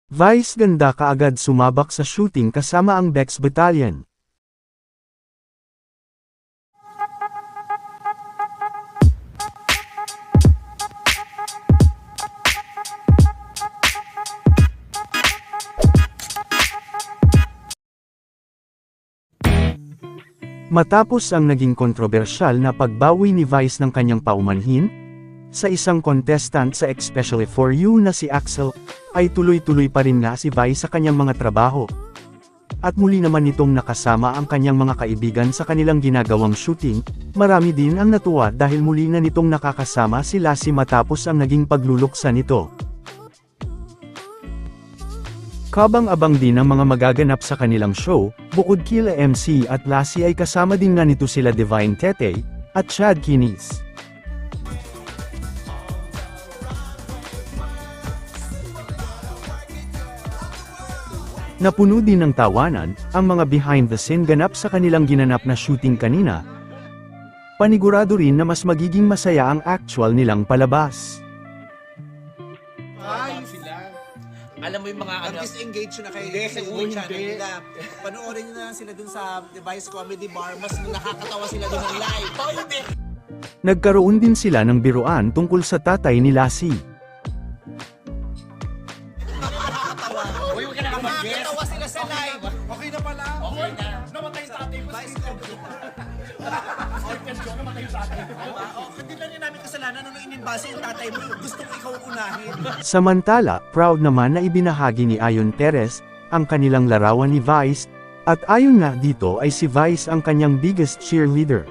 Vice ganda kaagad sumabak sa shooting kasama ang Bex Battalion. Matapos ang naging kontrobersyal na pagbawi ni Vice ng kanyang paumanhin, sa isang contestant sa Especially For You na si Axel, ay tuloy-tuloy pa rin nga si Vice sa kanyang mga trabaho. At muli naman nitong nakasama ang kanyang mga kaibigan sa kanilang ginagawang shooting, marami din ang natuwa dahil muli na nitong nakakasama si Lassie matapos ang naging pagluluksa nito. Kabang-abang din ang mga magaganap sa kanilang show, bukod kila MC at Lassie ay kasama din nga nito sila Divine Tete, at Chad Kinis. Napuno din ng tawanan, ang mga behind the scene ganap sa kanilang ginanap na shooting kanina. Panigurado rin na mas magiging masaya ang actual nilang palabas. Ay, sila. Alam mo yung mga ano. Mag-disengage na kayo sa YouTube channel nila. Panoorin nyo na lang sila dun sa Device Comedy Bar. Mas nakakatawa sila dun ng live. Oh, hindi! Nagkaroon din sila ng biruan tungkol sa tatay ni Lassie. Nakakatawa sila sa live. Okay na pala. Okay na. Namatay sa ating Vice Comedy. Namatay sa ating. Hindi na rin namin kasalanan nung ininbase yung tatay mo. Gusto ko ikaw unahin. Samantala, proud naman na ibinahagi ni Ayon Perez, ang kanilang larawan ni Vice, at ayon nga dito ay si Vice ang kanyang biggest cheerleader.